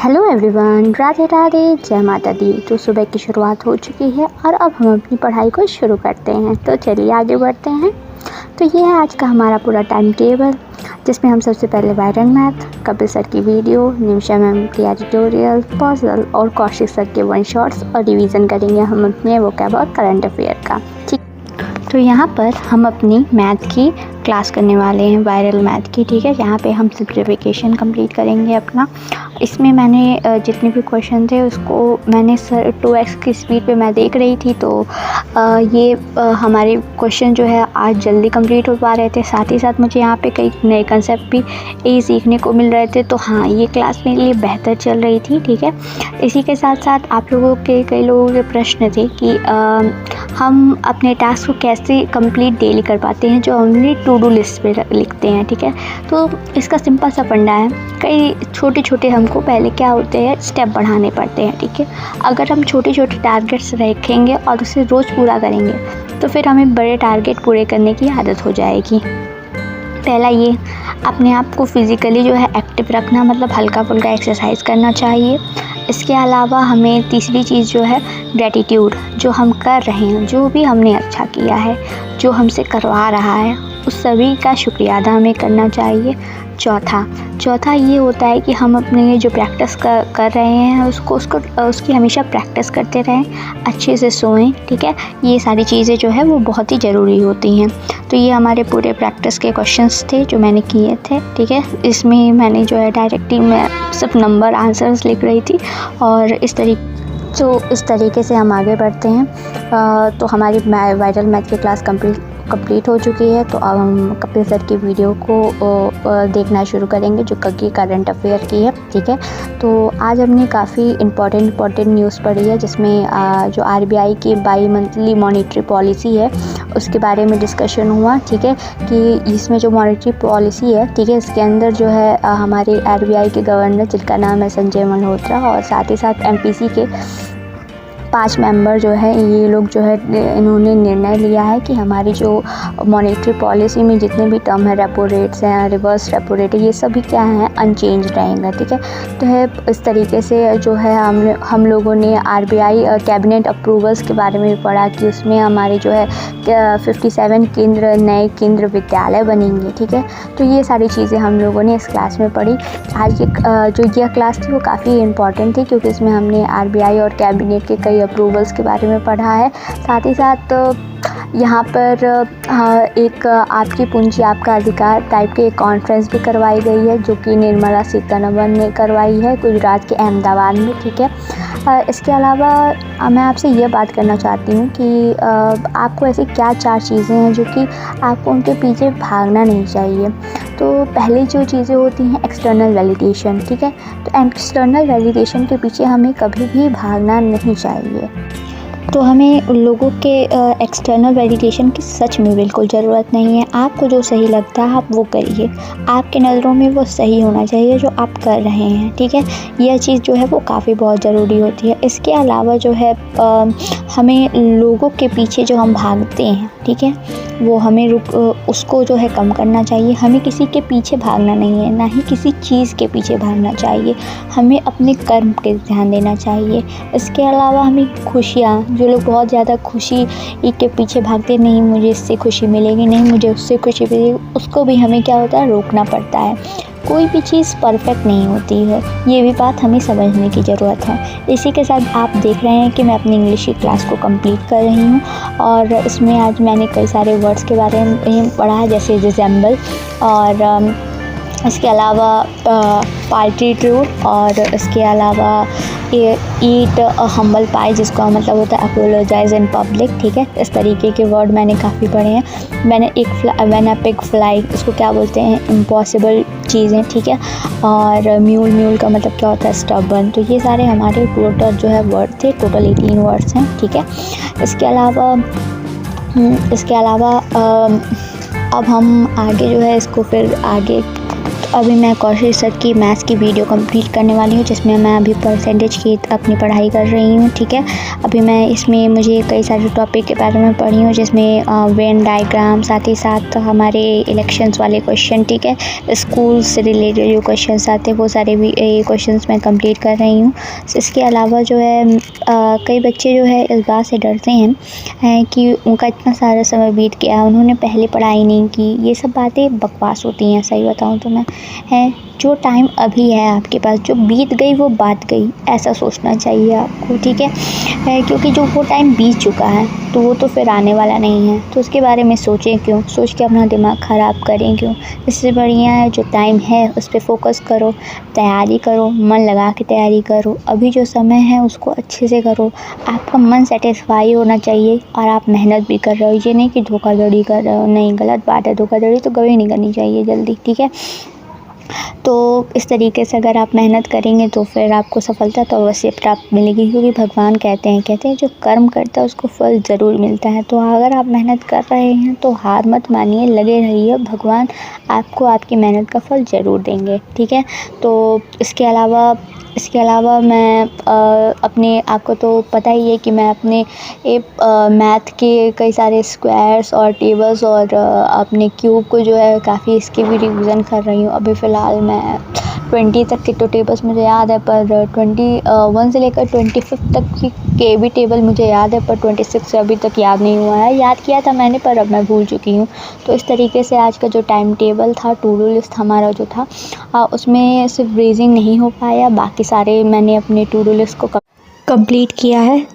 Hello everyone, Radhe Radhe, जय माता दी। तो सुबह की शुरुआत हो चुकी है और अब हम अपनी पढ़ाई को शुरू करते हैं। तो चलिए आगे बढ़ते हैं। तो ये है आज का हमारा पूरा टाइम टेबल, जिसमें हम सबसे पहले वायरल मैथ, कपिल सर की वीडियो, निमिषा मैम की एडिटोरियल, पजल और कौशिक सर के वन शॉट्स और रिवीजन करेंगे हम अपने वोकैब और करंट अफेयर का। ठीक, तो यहाँ पर हम अपनी मैथ की क्लास करने वाले हैं, वायरल मैथ की। ठीक है, यहाँ पे हम सिंप्लीफिकेशन कंप्लीट करेंगे अपना। इसमें मैंने जितने भी क्वेश्चन थे उसको मैंने 2x की स्पीड पे मैं देख रही थी, तो ये हमारे क्वेश्चन जो है आज जल्दी कंप्लीट हो पा रहे थे। साथ ही साथ मुझे यहाँ पे कई नए कंसेप्ट भी सीखने को मिल रहे थे। तो हाँ, ये क्लास मेरे लिए बेहतर चल रही थी। ठीक है, इसी के साथ साथ आप लोगों के कई लोगों के प्रश्न थे कि हम अपने टास्क को कैसे कंप्लीट डेली कर पाते हैं, जो हमने टू डू लिस्ट पे लिखते हैं। ठीक है, तो इसका सिंपल सा फंडा है, कई छोटे छोटे हमको पहले क्या होते हैं स्टेप बढ़ाने पड़ते हैं। ठीक है, अगर हम छोटे छोटे टारगेट्स रखेंगे और उसे रोज़ पूरा करेंगे तो फिर हमें बड़े टारगेट पूरे करने की आदत हो जाएगी। पहला ये, अपने आप को फिज़िकली जो है एक्टिव रखना, मतलब हल्का फुल्का एक्सरसाइज करना चाहिए। इसके अलावा हमें तीसरी चीज़ जो है ग्रैटिट्यूड, जो हम कर रहे हैं, जो भी हमने अच्छा किया है, जो हमसे करवा रहा है, उस सभी का शुक्रिया अदा हमें करना चाहिए। चौथा ये होता है कि हम अपने जो प्रैक्टिस कर रहे हैं उसकी हमेशा प्रैक्टिस करते रहें, अच्छे से सोएं। ठीक है, ये सारी चीज़ें जो है वो बहुत ही ज़रूरी होती हैं। तो ये हमारे पूरे प्रैक्टिस के क्वेश्चंस थे जो मैंने किए थे। ठीक है, इसमें मैंने जो है डायरेक्टली मैं सिर्फ नंबर आंसर्स लिख रही थी और इस तरीके से हम आगे बढ़ते हैं। तो हमारी वायरल मैथ की क्लास कंप्लीट हो चुकी है। तो अब हम कपिल सर की वीडियो को देखना शुरू करेंगे, जो कि करंट अफेयर की है। ठीक है, तो आज हमने काफ़ी इम्पॉर्टेंट न्यूज़ पढ़ी है, जिसमें जो RBI की बाई मंथली मॉनेटरी पॉलिसी है उसके बारे में डिस्कशन हुआ। ठीक है, कि इसमें जो मॉनेटरी पॉलिसी है, ठीक है, इसके अंदर जो है हमारे RBI के गवर्नर, जिनका नाम है संजय मल्होत्रा, और साथ ही साथ MPC के 5 मेंबर जो है, ये लोग जो है इन्होंने निर्णय लिया है कि हमारी जो मॉनेटरी पॉलिसी में जितने भी टर्म है, रेपो रेट्स हैं, रिवर्स रेपो रेट है, ये सभी क्या हैं अनचेंज रहेंगे। ठीक है, तो है इस तरीके से जो है हम लोगों ने RBI कैबिनेट अप्रूवल्स के बारे में भी पढ़ा कि उसमें हमारे जो है 57 नए केंद्र विद्यालय बनेंगे। ठीक है, तो ये सारी चीज़ें हम लोगों ने इस क्लास में पढ़ी। आज जो यह क्लास थी वो काफ़ी इम्पॉर्टेंट थी, क्योंकि इसमें हमने RBI और कैबिनेट के कई अप्रूवल्स के बारे में पढ़ा है। साथ ही साथ यहाँ पर एक आपकी पूंजी आपका अधिकार टाइप की एक कॉन्फ्रेंस भी करवाई गई है, जो कि निर्मला सीतारमण ने करवाई है गुजरात के अहमदाबाद में। ठीक है, इसके अलावा मैं आपसे ये बात करना चाहती हूँ कि आपको ऐसी क्या 4 चीज़ें हैं जो कि आपको उनके पीछे भागना नहीं चाहिए। तो पहली जो चीज़ें होती हैं एक्सटर्नल वैलिडेशन। ठीक है, तो एक्सटर्नल वैलिडेशन के पीछे हमें कभी भी भागना नहीं चाहिए। तो हमें लोगों के एक्सटर्नल वैलिडेशन की सच में बिल्कुल ज़रूरत नहीं है। आपको जो सही लगता है आप वो करिए, आपके नज़रों में वो सही होना चाहिए जो आप कर रहे हैं। ठीक है, यह चीज़ जो है वो काफ़ी बहुत ज़रूरी होती है। इसके अलावा जो है हमें लोगों के पीछे जो हम भागते हैं, ठीक है, वो हमें उसको जो है कम करना चाहिए। हमें किसी के पीछे भागना नहीं है, ना ही किसी चीज़ के पीछे भागना चाहिए। हमें अपने कर्म पे ध्यान देना चाहिए। इसके अलावा हमें खुशियाँ, जो लोग बहुत ज़्यादा खुशी के पीछे भागते, नहीं मुझे इससे खुशी मिलेगी, नहीं मुझे उससे खुशी मिलेगी, उसको भी हमें क्या होता है रोकना पड़ता है। कोई भी चीज़ परफेक्ट नहीं होती है, ये भी बात हमें समझने की ज़रूरत है। इसी के साथ आप देख रहे हैं कि मैं अपनी इंग्लिश की क्लास को कंप्लीट कर रही हूँ, और इसमें आज मैंने कई सारे वर्ड्स के बारे में पढ़ा है, जैसे रिजेंबल, और इसके अलावा पार्टी ट्रूथ, और इसके अलावा ईट हम्बल पाई, जिसका मतलब होता है अपोलोजाइज इन पब्लिक। ठीक है, इस तरीके के वर्ड मैंने काफ़ी पढ़े हैं। मैंने पिग फ्लाई, इसको क्या बोलते हैं इम्पॉसिबल चीज़ें। ठीक है, और म्यूल का मतलब क्या होता है स्टबर्न। तो ये सारे हमारे टोटल जो है वर्ड थे, टोटल 18 वर्ड्स हैं। ठीक है, इसके अलावा अब हम आगे जो है इसको फिर आगे तो अभी मैं कौशिक सर की मैथ्स की वीडियो कंप्लीट करने वाली हूँ, जिसमें मैं अभी परसेंटेज की अपनी पढ़ाई कर रही हूँ। ठीक है, अभी मैं इसमें मुझे कई सारे टॉपिक के बारे में पढ़ी हूँ, जिसमें वेन डायग्राम, साथ ही साथ हमारे इलेक्शंस वाले क्वेश्चन, ठीक है, स्कूल से रिलेटेड जो क्वेश्चन आते हैं वो सारे भी क्वेश्चन मैं कंप्लीट कर रही हूँ। इसके अलावा जो है कई बच्चे जो है इस बात से डरते हैं कि उनका इतना सारा समय बीत गया, उन्होंने पहले पढ़ाई नहीं की। ये सब बातें बकवास होती हैं, सही बताऊँ तो मैं है। जो टाइम अभी है आपके पास, जो बीत गई वो बात गई, ऐसा सोचना चाहिए आपको। ठीक है, क्योंकि जो वो टाइम बीत चुका है तो वो तो फिर आने वाला नहीं है, तो उसके बारे में सोचें क्यों, सोच के अपना दिमाग ख़राब करें क्यों। इससे बढ़िया है जो टाइम है उस पर फोकस करो, तैयारी करो, मन लगा के तैयारी करो। अभी जो समय है उसको अच्छे से करो, आपका मन सेटिस्फाई होना चाहिए और आप मेहनत भी कर रहे हो। ये नहीं कि धोखाधड़ी कर रहे हो, नहीं, गलत बात है। धोखाधड़ी तो कभी नहीं करनी चाहिए जल्दी। ठीक है, तो इस तरीके से अगर आप मेहनत करेंगे तो फिर आपको सफलता तो अवश्य प्राप्त मिलेगी, क्योंकि भगवान कहते हैं जो कर्म करता है उसको फल ज़रूर मिलता है। तो अगर आप मेहनत कर रहे हैं तो हार मत मानिए, लगे रहिए, भगवान आपको आपकी मेहनत का फल ज़रूर देंगे। ठीक है, तो इसके अलावा मैं अपने, आपको तो पता ही है कि मैं अपने मैथ के कई सारे स्क्वायर्स और टेबल्स और अपने क्यूब को जो है काफ़ी इसकी भी रिवीजन कर रही हूँ। अभी फ़िलहाल मैं 20 तक के तो टेबल्स मुझे याद है, पर 21 से लेकर 25 तक के भी टेबल मुझे याद है, पर 26 से अभी तक याद नहीं हुआ है। याद किया था मैंने, पर अब मैं भूल चुकी हूँ। तो इस तरीके से आज का जो टाइम टेबल था, टू डू लिस्ट हमारा जो था, उसमें सिर्फ रीडिंग नहीं हो पाया, बाकी सारे मैंने अपने टू डू लिस्ट को कंप्लीट किया है।